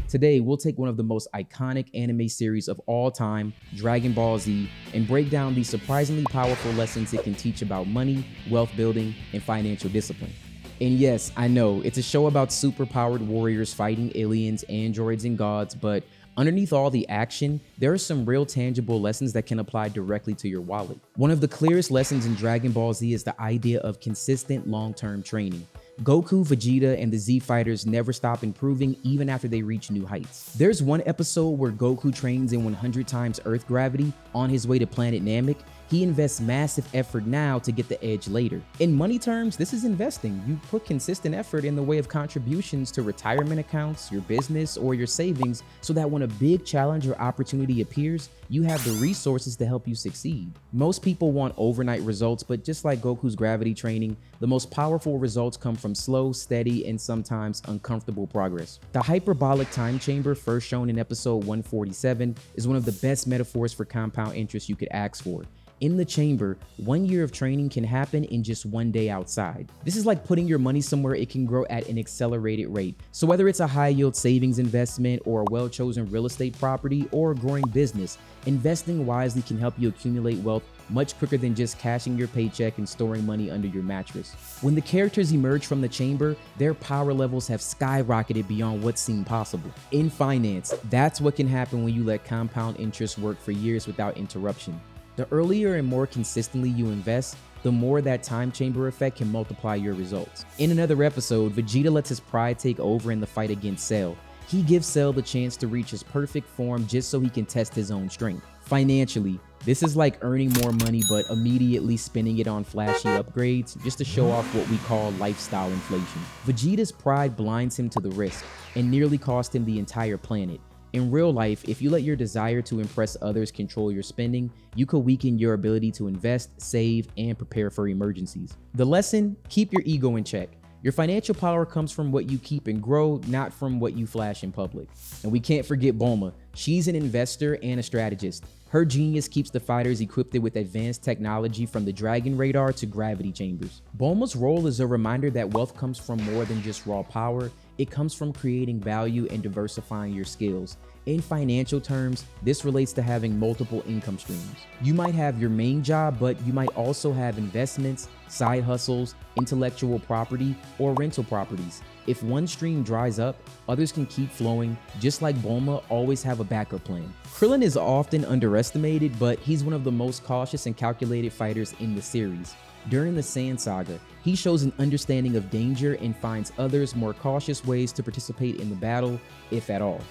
Today, we'll take one of the most iconic anime series of all time, Dragon Ball Z, and break down the surprisingly powerful lessons it can teach about money, wealth building, and financial discipline. And yes, I know, it's a show about super-powered warriors fighting aliens, androids, and gods, but underneath all the action, there are some real tangible lessons that can apply directly to your wallet. One of the clearest lessons in Dragon Ball Z is the idea of consistent long-term training. Goku, Vegeta, and the Z Fighters never stop improving even after they reach new heights. There's one episode where Goku trains in 100 times Earth gravity on his way to planet Namek. He invests massive effort now to get the edge later. In money terms, this is investing. You put consistent effort in the way of contributions to retirement accounts, your business, or your savings so that when a big challenge or opportunity appears, you have the resources to help you succeed. Most people want overnight results, but just like Goku's gravity training, the most powerful results come from slow, steady, and sometimes uncomfortable progress. The hyperbolic time chamber, first shown in episode 147, is one of the best metaphors for compound interest you could ask for. In the chamber, 1 year of training can happen in just 1 day outside. This is like putting your money somewhere it can grow at an accelerated rate. So whether it's a high-yield savings investment or a well-chosen real estate property or a growing business, investing wisely can help you accumulate wealth much quicker than just cashing your paycheck and storing money under your mattress. When the characters emerge from the chamber, their power levels have skyrocketed beyond what seemed possible. In finance, that's what can happen when you let compound interest work for years without interruption. The earlier and more consistently you invest, the more that time chamber effect can multiply your results. In another episode, Vegeta lets his pride take over in the fight against Cell. He gives Cell the chance to reach his perfect form just so he can test his own strength. Financially, this is like earning more money but immediately spending it on flashy upgrades just to show off what we call lifestyle inflation. Vegeta's pride blinds him to the risk and nearly cost him the entire planet. In real life, if you let your desire to impress others control your spending, you could weaken your ability to invest, save, and prepare for emergencies. The lesson: keep your ego in check. Your financial power comes from what you keep and grow, not from what you flash in public. And we can't forget Bulma. She's an investor and a strategist. Her genius keeps the fighters equipped with advanced technology from the Dragon Radar to gravity chambers. Bulma's role is a reminder that wealth comes from more than just raw power. It comes from creating value and diversifying your skills. In financial terms, this relates to having multiple income streams. You might have your main job, but you might also have investments, side hustles, intellectual property, or rental properties. If one stream dries up, others can keep flowing. Just like Bulma, always have a backup plan. Krillin is often underestimated, but he's one of the most cautious and calculated fighters in the series. During the Sand Saga, he shows an understanding of danger and finds others more cautious ways to participate in the battle, if at all.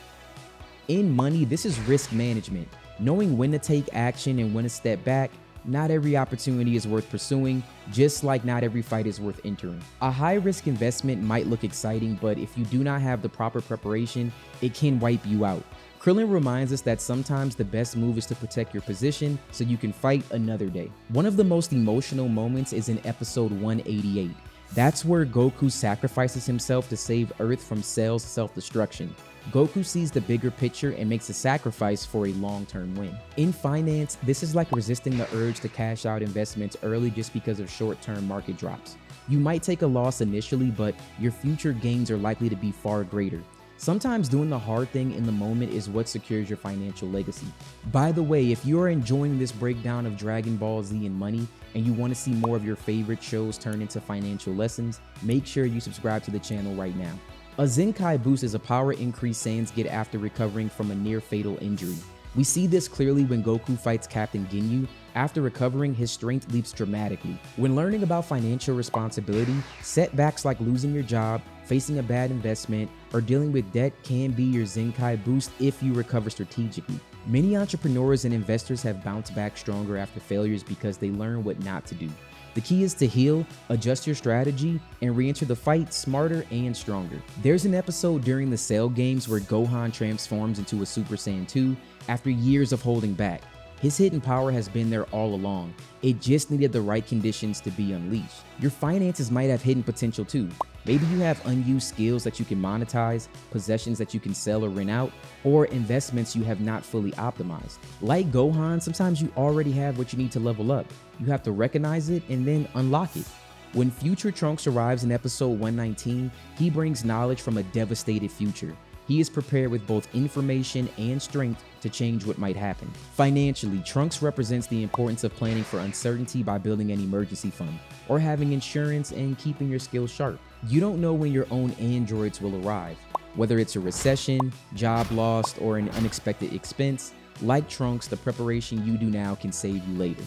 In money, this is risk management, knowing when to take action and when to step back. Not every opportunity is worth pursuing, just like not every fight is worth entering. A high-risk investment might look exciting, but if you do not have the proper preparation, it can wipe you out. Krillin reminds us that sometimes the best move is to protect your position so you can fight another day. One of the most emotional moments is in episode 188. That's where Goku sacrifices himself to save Earth from Cell's self-destruction. Goku sees the bigger picture and makes a sacrifice for a long-term win. In finance, this is like resisting the urge to cash out investments early just because of short-term market drops. You might take a loss initially, but your future gains are likely to be far greater. Sometimes doing the hard thing in the moment is what secures your financial legacy. By the way, if you are enjoying this breakdown of Dragon Ball Z and money, and you want to see more of your favorite shows turn into financial lessons, make sure you subscribe to the channel right now. A Zenkai boost is a power increase Saiyans get after recovering from a near-fatal injury. We see this clearly when Goku fights Captain Ginyu. After recovering, his strength leaps dramatically. When learning about financial responsibility, setbacks like losing your job, facing a bad investment, or dealing with debt can be your Zenkai boost if you recover strategically. Many entrepreneurs and investors have bounced back stronger after failures because they learn what not to do. The key is to heal, adjust your strategy, and re-enter the fight smarter and stronger. There's an episode during the Cell games where Gohan transforms into a Super Saiyan 2 after years of holding back. His hidden power has been there all along. It just needed the right conditions to be unleashed. Your finances might have hidden potential too. Maybe you have unused skills that you can monetize, possessions that you can sell or rent out, or investments you have not fully optimized. Like Gohan, sometimes you already have what you need to level up. You have to recognize it and then unlock it. When future Trunks arrives in episode 119, he brings knowledge from a devastated future. he is prepared with both information and strength to change what might happen. Financially, Trunks represents the importance of planning for uncertainty by building an emergency fund, or having insurance and keeping your skills sharp. You don't know when your own androids will arrive. Whether it's a recession, job loss, or an unexpected expense, like Trunks, the preparation you do now can save you later.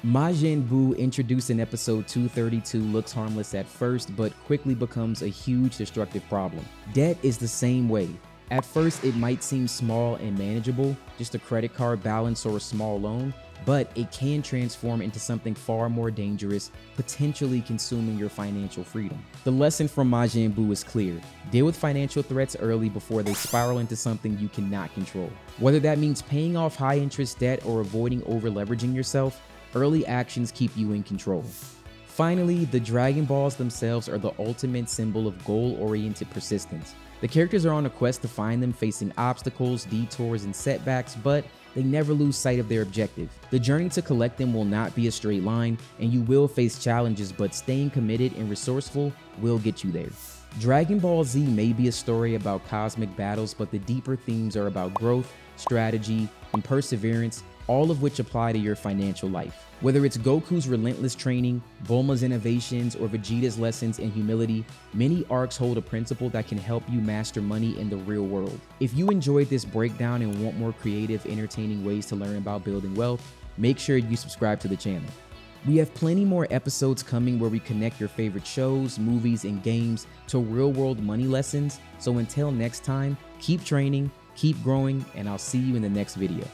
Majin Buu, introduced in episode 232, looks harmless at first, but quickly becomes a huge destructive problem. Debt is the same way. At first, it might seem small and manageable, just a credit card balance or a small loan, but it can transform into something far more dangerous, potentially consuming your financial freedom. The lesson from Majin Buu is clear. Deal with financial threats early before they spiral into something you cannot control. Whether that means paying off high-interest debt or avoiding over-leveraging yourself, early actions keep you in control. Finally, the Dragon Balls themselves are the ultimate symbol of goal-oriented persistence. The characters are on a quest to find them, facing obstacles, detours, and setbacks, but they never lose sight of their objective. The journey to collect them will not be a straight line, and you will face challenges, but staying committed and resourceful will get you there. Dragon Ball Z may be a story about cosmic battles, but the deeper themes are about growth, strategy, and perseverance, all of which apply to your financial life. Whether it's Goku's relentless training, Bulma's innovations, or Vegeta's lessons in humility, many arcs hold a principle that can help you master money in the real world. If you enjoyed this breakdown and want more creative, entertaining ways to learn about building wealth, make sure you subscribe to the channel. We have plenty more episodes coming where we connect your favorite shows, movies, and games to real-world money lessons. So until next time, keep training, keep growing, and I'll see you in the next video.